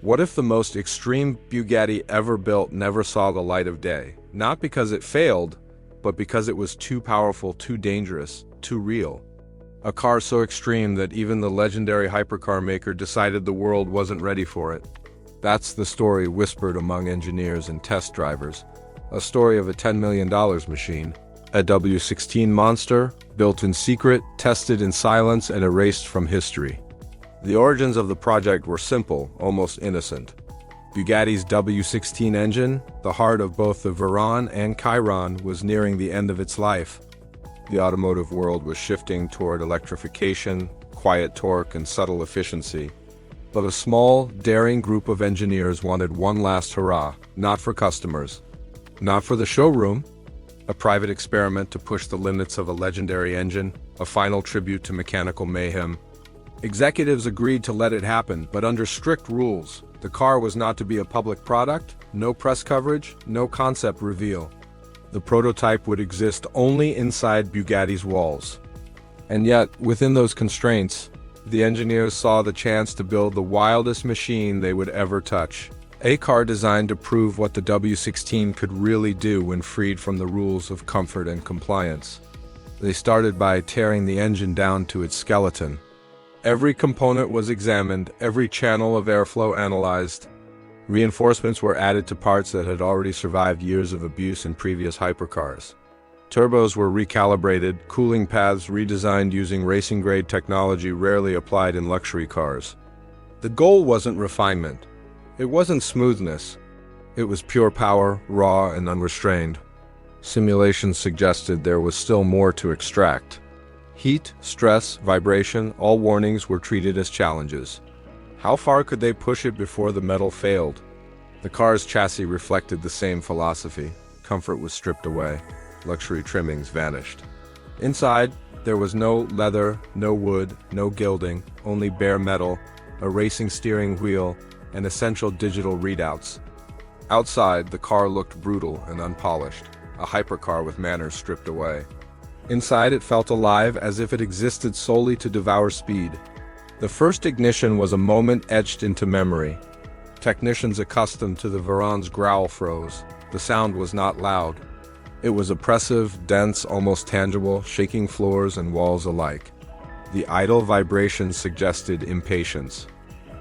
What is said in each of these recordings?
What if the most extreme Bugatti ever built never saw the light of day? Not because it failed, but because it was too powerful, too dangerous, too real. A car so extreme that even the legendary hypercar maker decided the world wasn't ready for it. That's the story whispered among engineers and test drivers. A story of a $10 million machine. A W16 monster, built in secret, tested in silence, and erased from history. The origins of the project were simple, almost innocent. Bugatti's W16 engine, the heart of both the Veyron and Chiron, was nearing the end of its life. The automotive world was shifting toward electrification, quiet torque, and subtle efficiency. But a small, daring group of engineers wanted one last hurrah, not for customers, not for the showroom, a private experiment to push the limits of a legendary engine, a final tribute to mechanical mayhem. Executives agreed to let it happen, but under strict rules. The car was not to be a public product, no press coverage, no concept reveal. The prototype would exist only inside Bugatti's walls. And yet, within those constraints, the engineers saw the chance to build the wildest machine they would ever touch. A car designed to prove what the W16 could really do when freed from the rules of comfort and compliance. They started by tearing the engine down to its skeleton. Every component was examined, every channel of airflow analyzed. Reinforcements were added to parts that had already survived years of abuse in previous hypercars. Turbos were recalibrated, cooling paths redesigned using racing-grade technology rarely applied in luxury cars. The goal wasn't refinement. It wasn't smoothness. It was pure power, raw and unrestrained. Simulations suggested there was still more to extract. Heat, stress, vibration, all warnings were treated as challenges. How far could they push it before the metal failed? The car's chassis reflected the same philosophy. Comfort was stripped away. Luxury trimmings vanished. Inside, there was no leather, no wood, no gilding, only bare metal, a racing steering wheel, and essential digital readouts. Outside, the car looked brutal and unpolished, a hypercar with manners stripped away. Inside, it felt alive, as if it existed solely to devour speed. The first ignition was a moment etched into memory. Technicians accustomed to the Veyron's growl froze. The sound was not loud. It was oppressive, dense, almost tangible, shaking floors and walls alike. The idle vibrations suggested impatience.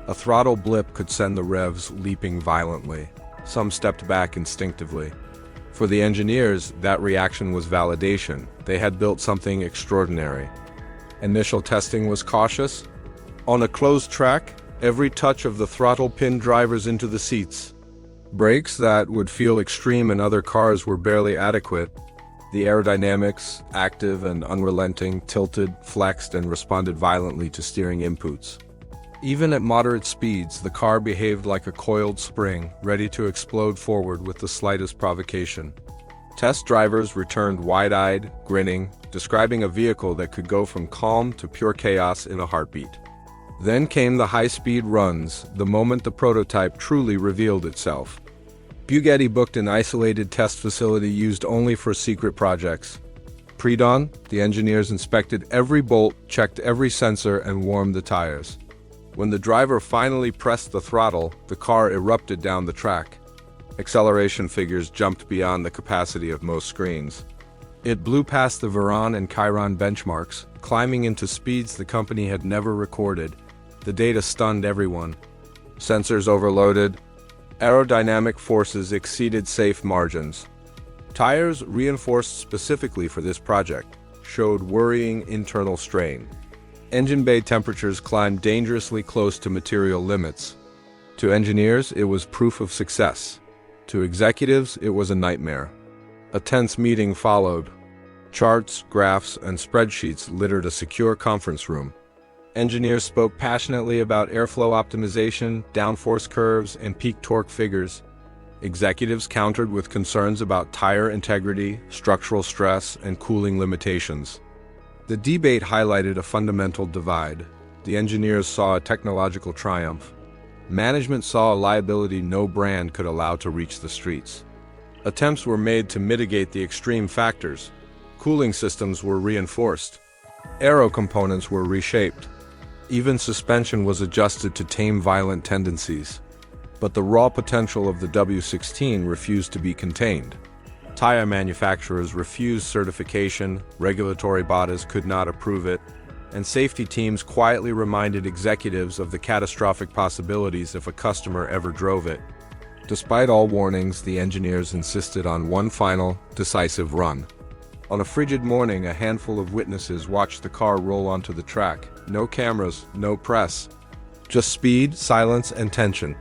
A throttle blip could send the revs leaping violently. Some stepped back instinctively. For the engineers, that reaction was validation. They had built something extraordinary. Initial testing was cautious. On a closed track, every touch of the throttle pinned drivers into the seats. Brakes that would feel extreme in other cars were barely adequate. The aerodynamics, active and unrelenting, tilted, flexed, and responded violently to steering inputs. Even at moderate speeds, the car behaved like a coiled spring, ready to explode forward with the slightest provocation. Test drivers returned wide-eyed, grinning, describing a vehicle that could go from calm to pure chaos in a heartbeat. Then came the high-speed runs, the moment the prototype truly revealed itself. Bugatti booked an isolated test facility used only for secret projects. Pre-dawn, the engineers inspected every bolt, checked every sensor, and warmed the tires. When the driver finally pressed the throttle, the car erupted down the track. Acceleration figures jumped beyond the capacity of most screens. It blew past the Veyron and Chiron benchmarks, climbing into speeds the company had never recorded. The data stunned everyone. Sensors overloaded. Aerodynamic forces exceeded safe margins. Tires, reinforced specifically for this project, showed worrying internal strain. Engine bay temperatures climbed dangerously close to material limits. To engineers, it was proof of success. To executives, it was a nightmare. A tense meeting followed. Charts, graphs, and spreadsheets littered a secure conference room. Engineers spoke passionately about airflow optimization, downforce curves, and peak torque figures. Executives countered with concerns about tire integrity, structural stress, and cooling limitations. The debate highlighted a fundamental divide. The engineers saw a technological triumph. Management saw a liability no brand could allow to reach the streets. Attempts were made to mitigate the extreme factors. Cooling systems were reinforced. Aero components were reshaped. Even suspension was adjusted to tame violent tendencies. but the raw potential of the W16 refused to be contained. Tire manufacturers refused certification, regulatory bodies could not approve it, and safety teams quietly reminded executives of the catastrophic possibilities if a customer ever drove it. Despite all warnings, the engineers insisted on one final, decisive run. On a frigid morning, a handful of witnesses watched the car roll onto the track. No cameras, no press. Just speed, silence, and tension.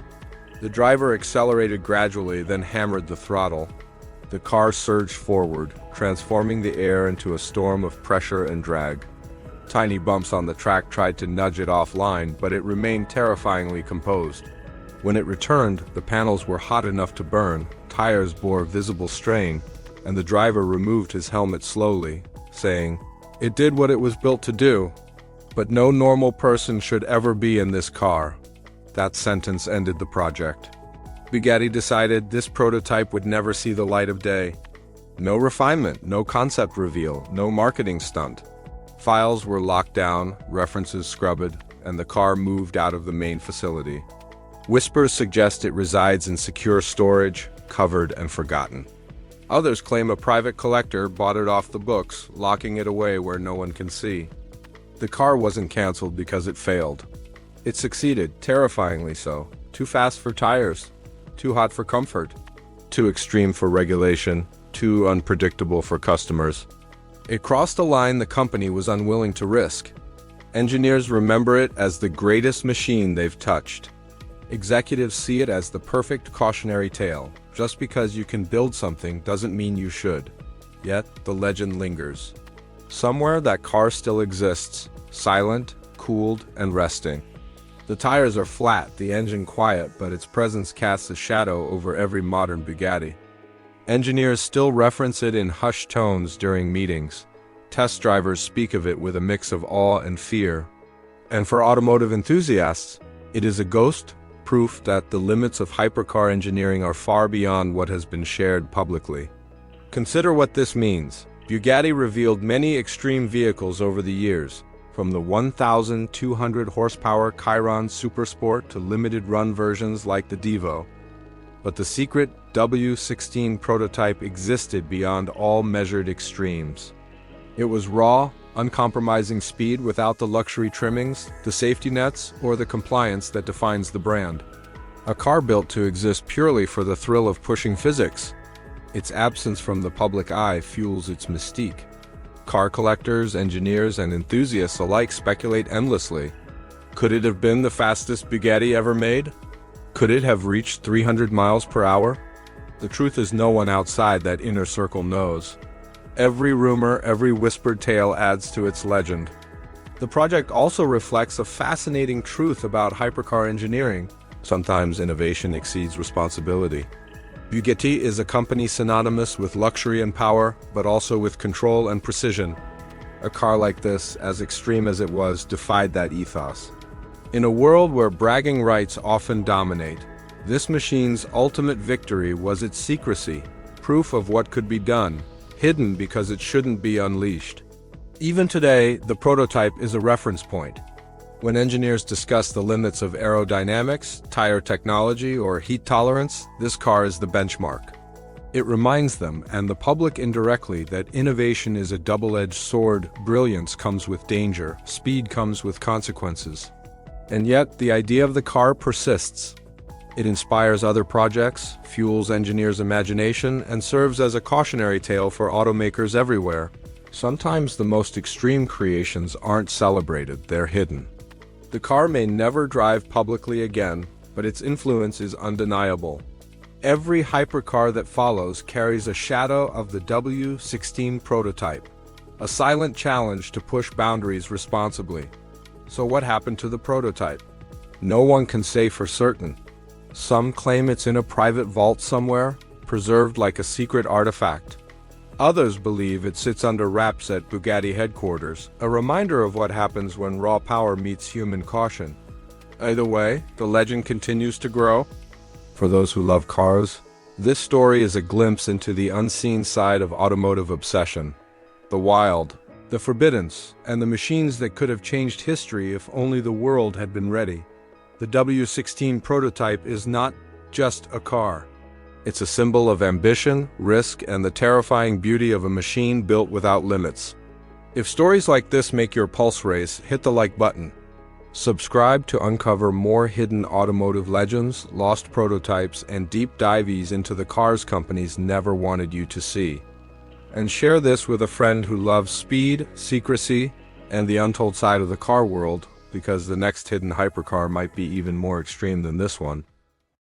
The driver accelerated gradually, then hammered the throttle. The car surged forward, transforming the air into a storm of pressure and drag. Tiny bumps on the track tried to nudge it offline, but it remained terrifyingly composed. When it returned, the panels were hot enough to burn, tires bore visible strain, and the driver removed his helmet slowly, saying, "It did what it was built to do, but no normal person should ever be in this car." That sentence ended the project. Bugatti decided this prototype would never see the light of day. No refinement, no concept reveal, no marketing stunt. Files were locked down, references scrubbed, and the car moved out of the main facility. Whispers suggest it resides in secure storage, covered and forgotten. Others claim a private collector bought it off the books, locking it away where no one can see. The car wasn't canceled because it failed. It succeeded, terrifyingly so. Too fast for tires, too hot for comfort, too extreme for regulation, too unpredictable for customers. It crossed a line the company was unwilling to risk. Engineers remember it as the greatest machine they've touched. Executives see it as the perfect cautionary tale. Just because you can build something doesn't mean you should. Yet, the legend lingers. Somewhere that car still exists, silent, cooled, and resting. The tires are flat, the engine quiet, but its presence casts a shadow over every modern Bugatti. Engineers still reference it in hushed tones during meetings. Test drivers speak of it with a mix of awe and fear. And for automotive enthusiasts, it is a ghost, proof that the limits of hypercar engineering are far beyond what has been shared publicly. Consider what this means. Bugatti revealed many extreme vehicles over the years, from the 1,200 horsepower Chiron Supersport to limited run versions like the Devo. But the secret W16 prototype existed beyond all measured extremes. It was raw, uncompromising speed without the luxury trimmings, the safety nets, or the compliance that defines the brand. A car built to exist purely for the thrill of pushing physics. Its absence from the public eye fuels its mystique. Car collectors, engineers, and enthusiasts alike speculate endlessly. Could it have been the fastest Bugatti ever made? Could it have reached 300 miles per hour? The truth is, no one outside that inner circle knows. Every rumor, every whispered tale adds to its legend. The project also reflects a fascinating truth about hypercar engineering. Sometimes innovation exceeds responsibility. Bugatti is a company synonymous with luxury and power, but also with control and precision. A car like this, as extreme as it was, defied that ethos. In a world where bragging rights often dominate, this machine's ultimate victory was its secrecy, proof of what could be done, hidden because it shouldn't be unleashed. Even today, the prototype is a reference point. When engineers discuss the limits of aerodynamics, tire technology, or heat tolerance, this car is the benchmark. It reminds them, and the public indirectly, that innovation is a double-edged sword. Brilliance comes with danger, speed comes with consequences. And yet, the idea of the car persists. It inspires other projects, fuels engineers' imagination, and serves as a cautionary tale for automakers everywhere. Sometimes the most extreme creations aren't celebrated, they're hidden. The car may never drive publicly again, but its influence is undeniable. Every hypercar that follows carries a shadow of the W16 prototype, a silent challenge to push boundaries responsibly. So what happened to the prototype? No one can say for certain. Some claim it's in a private vault somewhere, preserved like a secret artifact. Others believe it sits under wraps at Bugatti headquarters, a reminder of what happens when raw power meets human caution. Either way, the legend continues to grow. For those who love cars, this story is a glimpse into the unseen side of automotive obsession. The wild, the forbidden, and the machines that could have changed history if only the world had been ready. The W16 prototype is not just a car. It's a symbol of ambition, risk, and the terrifying beauty of a machine built without limits. If stories like this make your pulse race, hit the like button. Subscribe to uncover more hidden automotive legends, lost prototypes, and deep dives into the cars companies never wanted you to see. And share this with a friend who loves speed, secrecy, and the untold side of the car world, because the next hidden hypercar might be even more extreme than this one.